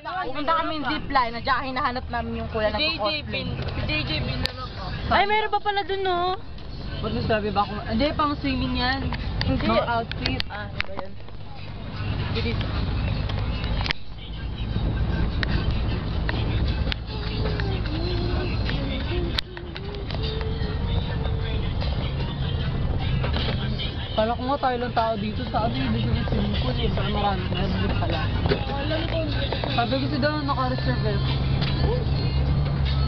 Pumunta kami yung zipline, na dyan hinahanap namin yung kuya ng cosplay. Si JJ Bin na lang ako. Ay, meron pa pala dun, no? Ba't nasabi ba ako? Hindi, pang swimming yan. Hindi. Mga outfit. Ah, ano ba yun? Kala ko nga tayo lang tao dito sa ano yung business swimming pool eh. Saka marami na pala. Sabi ko si daw naka-reserve eh.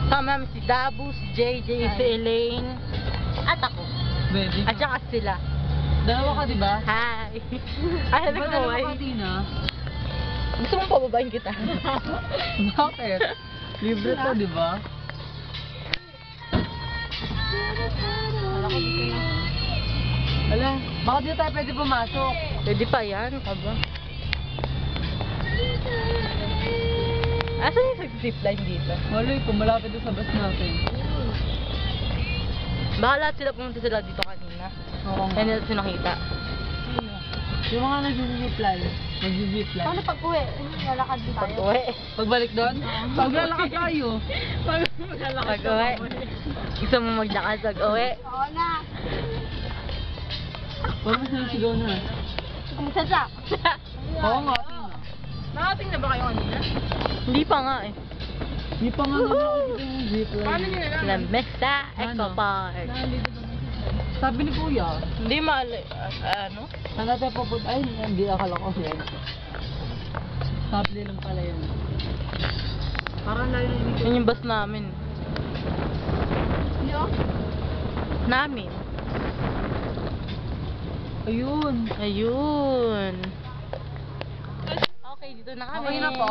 Sama namin si Dabu, si JJ, si Elaine. At ako. Baby. At saka sila. Dalawa ka diba? Hi! Ay, Diba dalawa ka, Tina? Gusto mong pababain kita? Bakit? Libre to, diba? Wala, baka dito tayo pwede pumasok. Pwede pa yan, kaba. Asan yung zipline dito? Wala eh, kung malapit doon sa bus natin. Baka lahat sila pumunta sila dito kanina. Oo nga. Kaya nila sila nakita. Yung mga nag-zipline. Mag-zipline. Paano pag uwi? Lalakad din tayo. Pag-uwi. Pagbalik doon? Paglalakad tayo. Pag-uwi. Gusto mo maglakad pag-uwi? Oo na. Huwag mo sinisigaw na. Kumisasak. Oo nga, Tina. Nakating na ba kayo kanina? Hindi pa nga eh. Di pa nga naman nakikita yung zipline. Paano nyo nalaman? Lamesa, Eco Park. Sabi ni Kuya, Hindi mali, ano? saan natin pupunta? Ay, hindi akala ko siya. Sabli lang pala yun. Parang layo na dito. Yun yung bus namin. Hindi oh. Namin. Ayun. Ayun. Okay, dito na kami. Okay na po.